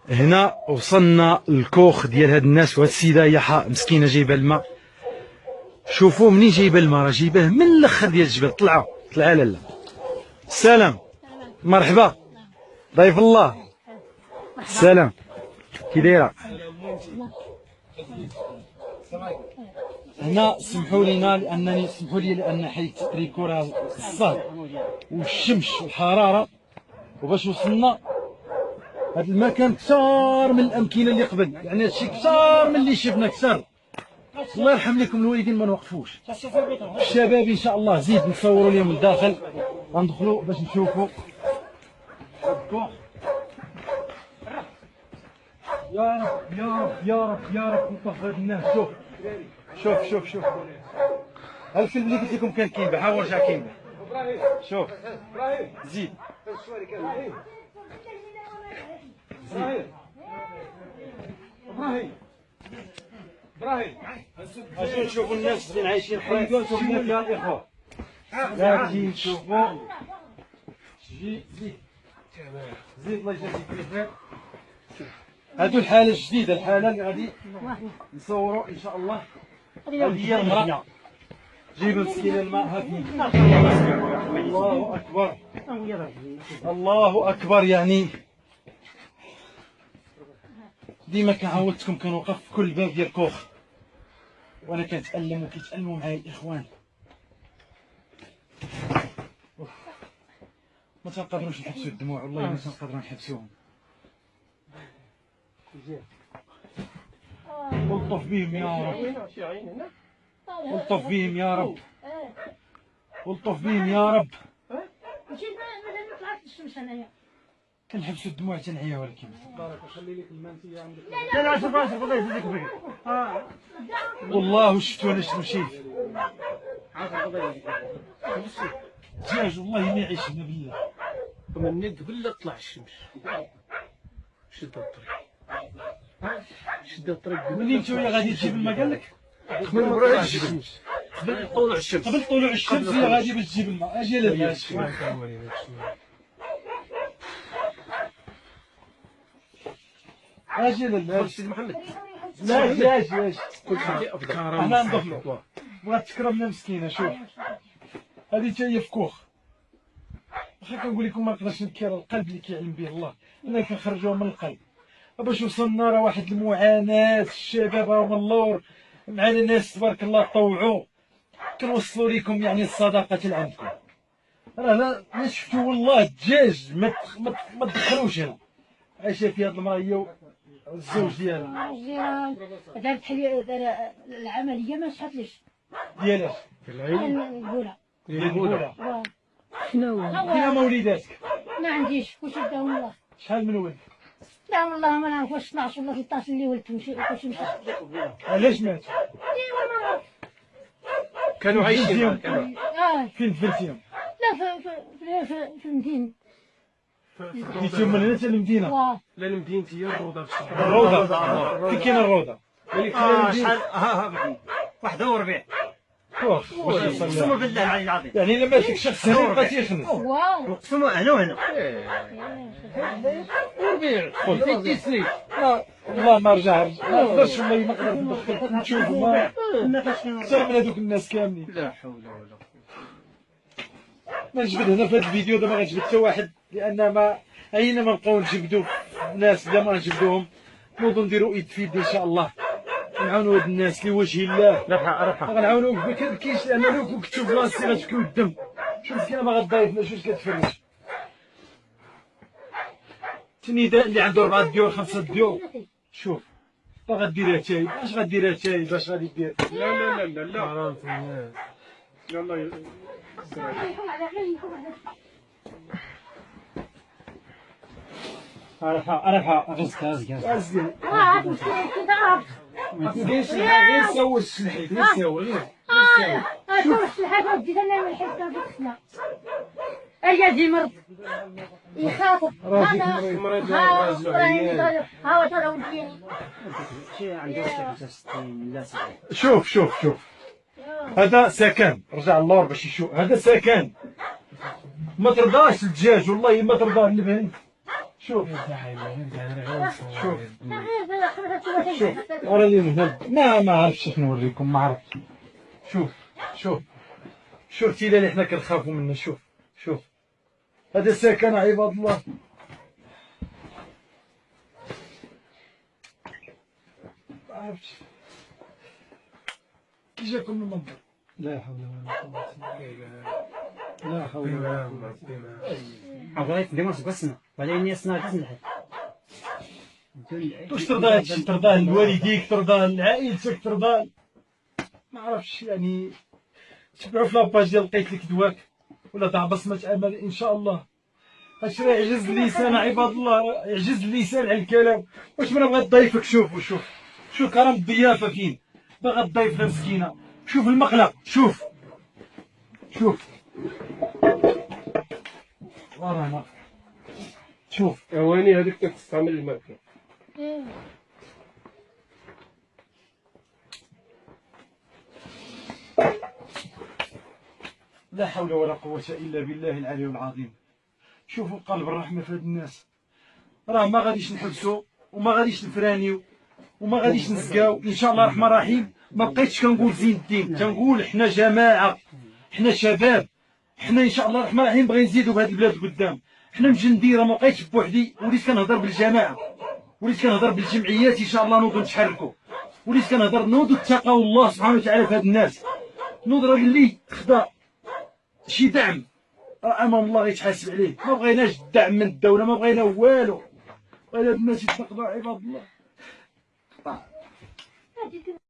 هنا وصلنا للكوخ ديال هاد الناس، وهاد السيده هي مسكينه جايبه الماء. شوفوا منين جايبه الماء، راه جايباه من الاخر ديال الجبل. طلع لاله. السلام، مرحبا، ضيف الله. السلام، كي دايره؟ هنا سمحوا لي لان حيت التريكو راه الصهد والشمس والحراره، وباش وصلنا هذا المكان كثار من الامكنه اللي قبل، يعني هادشي كثار من اللي شفنا كثار. الله يرحم لكم الوالدين ما نوقفوش. الشباب ان شاء الله زيد نصوروا اليوم الداخل، غندخلوا باش نشوفوا. يا رب يا رب يا رب يا رب نطف هاد الناس. شوف هاد الفيلم اللي قلت لكم كان كاين بحال ورجع كاين. شوف زيد ابراهيم اجي نشوفوا الناس اللي عايشين حياتهم هنا فيها الاخوه. غادي نشوفوا. زيد الله يجازيك بخير. هادو الحاله الجديده، الحاله اللي غادي نصوروا ان شاء الله. هذه هي المراه جيبوا مسكينه الماء. هذه الله اكبر الله اكبر. يعني ديما كنعودتكم كنوقف في كل باب ديال الكوخ وانا كنتألم وكيتألموا معايا الاخوان. ما تنقدروش نحبسوا الدموع، والله ما تنقدروا نحبسوهم. الطف بهم يا رب، الطف بهم يا رب، الطف بهم يا رب. كنحبسوا الدموع تنعيا، ولكن بارك خلي لك المنسيه عندك. لا شوف الله يجزيك بخير. والله شفتوا انا شنو مشيت. دجاج والله ما يعيش هنا بالله. ومن ند بالله طلع الشمس. شد الطريق منين نتوما غادي تجيب الماء؟ قال لك قبل طلوع الشمس. قبل طلوع الشمس هي غادي باش تجيب الماء. اجي لا اجي لا سيدي محمد. لا اجي كل شيء افضل. احنا نضفلو. بغات تكرمنا مسكينه. شوف هذه حتى هي في كوخ. واخا كنقول لكم ما نقدرش نبكي، راه القلب اللي كيعلم به الله، انا كنخرجوها من القلب. باش وصلنا راه واحد المعاناه. الشباب راهم اللور معنا، ناس تبارك الله طوعوا. كنوصلوا لكم يعني الصداقه اللي عندكم. راه لا شفتوا والله الدجاج ما تدخلوش هنا. عايشه في هذه المراه هي الزوج ديالها. دارت العمليه ما شحالش ديالاش؟ الاولى. الاولى شنو فين موليداتك؟ ما عنديش واش داهم الله. شحال من ولد؟ لا والله ما نعرف واش 12 ولا 13 اللي ولدت. واش مشى. علاش ماتوا؟ كانوا عايشين. فين دفنتيهم؟ لا في المدينه. جيتيهم من هنا حتى للمدينه؟ لا المدينه هي الروضه. الروضه فين كاينه الروضه؟ شحال 41. اقسم بالله العظيم. يعني الا مات لك شخص هنا يبقى تيخنس. نقسموا هنا وهنا. وربيع دخل في سنين. والله ما رجع ما نقدرش، والله ما نقدر ندخل نشوف ما اكثر من هذوك الناس كاملين. لا حول ولا قوه. ما نجبد هنا في هذا الفيديو دا ما غنجبد حتى واحد، لان ما اينما نبقاو نجبدوا الناس دا ما نجبدوهم. نوضوا نديروا ايد في يد ان شاء الله، نعاونوا هاد الناس لوجه الله. ربحه غنعاونوك. ما كاينش لان لو كنت تشوف بلاصتي غتبكي والدم. شوف مسكينه ما غضايفناش واش كتفرج. نداء اللي عنده 4 ديور 5 ديور. شوف باغا ديرها تاي. باش غديرها تاي؟ باش غادي دير؟ لا حرام في الناس. يلا ربحه غزك ما تديرش غير سوي الشلحي. غير سوي شوف الشلحي وديت انا من الحته ديالنا. اجا دي مرض يخاطب هذا مريض ها هو ترى وديني. شوف هذا سكن. رجع اللور باش يشوف. هذا سكن ما ترضاش الدجاج، والله ما ترضاه اللبن. شوف شوف شوف شوف راني مهند ما عرفتش اش نوريكم ما عرفتش. شوف شوف الشرطيله اللي حنا كنخافوا منها. شوف هذا ساكن عباد الله. ما عرفتش كي جاكم المنظر. لا حول ولا قوة لا حول ولا قوة. عبغيت ديما سقسنا ولا اني اصنع تسنح واش ترضى هادشي؟ ترضاه لوالديك، ترضاه لعائلتك، ترضاه ما عرفتش يعني. تبعوا في لاباج ديال لقيت لك دواك ولا ضع بصمة امل ان شاء الله. هادشي راه يعجز اللسان عباد الله، يعجز اللسان على الكلام. واش من بغات ضيفك؟ شوف كرم الضيافة فين باغا تضيفنا مسكينة. شوف المقلة شوف ورانا. شوف اواني هذيك كتستعمل الماكله. لا حول ولا قوة إلا بالله العلي العظيم. شوفوا قلب الرحمة في هاد الناس. راه ما غاديش نحبسوا وما غاديش نفرانيو وما غاديش نسقاو ان شاء الله الرحمن الرحيم. ما بقيتش كنقول زين الدين، تنقول حنا جماعة، حنا شباب، حنا ان شاء الله الرحمن الرحيم باغي نزيدوا بهاد البلاد لقدام. حنا مجنديرة ما بقيتش بوحدي، وليت كنهضر بالجماعة، وليت كنهضر بالجمعيات ان شاء الله نوضوا نتحركوا، وليت كنهضر نوضوا اتقوا الله سبحانه وتعالى في هاد الناس. نوض راه اللي خدا شي دعم راه امام الله غيتحاسب عليه. ما بغيناش الدعم من الدولة، ما بغينا والو. بغينا الناس يتقضوا عباد الله.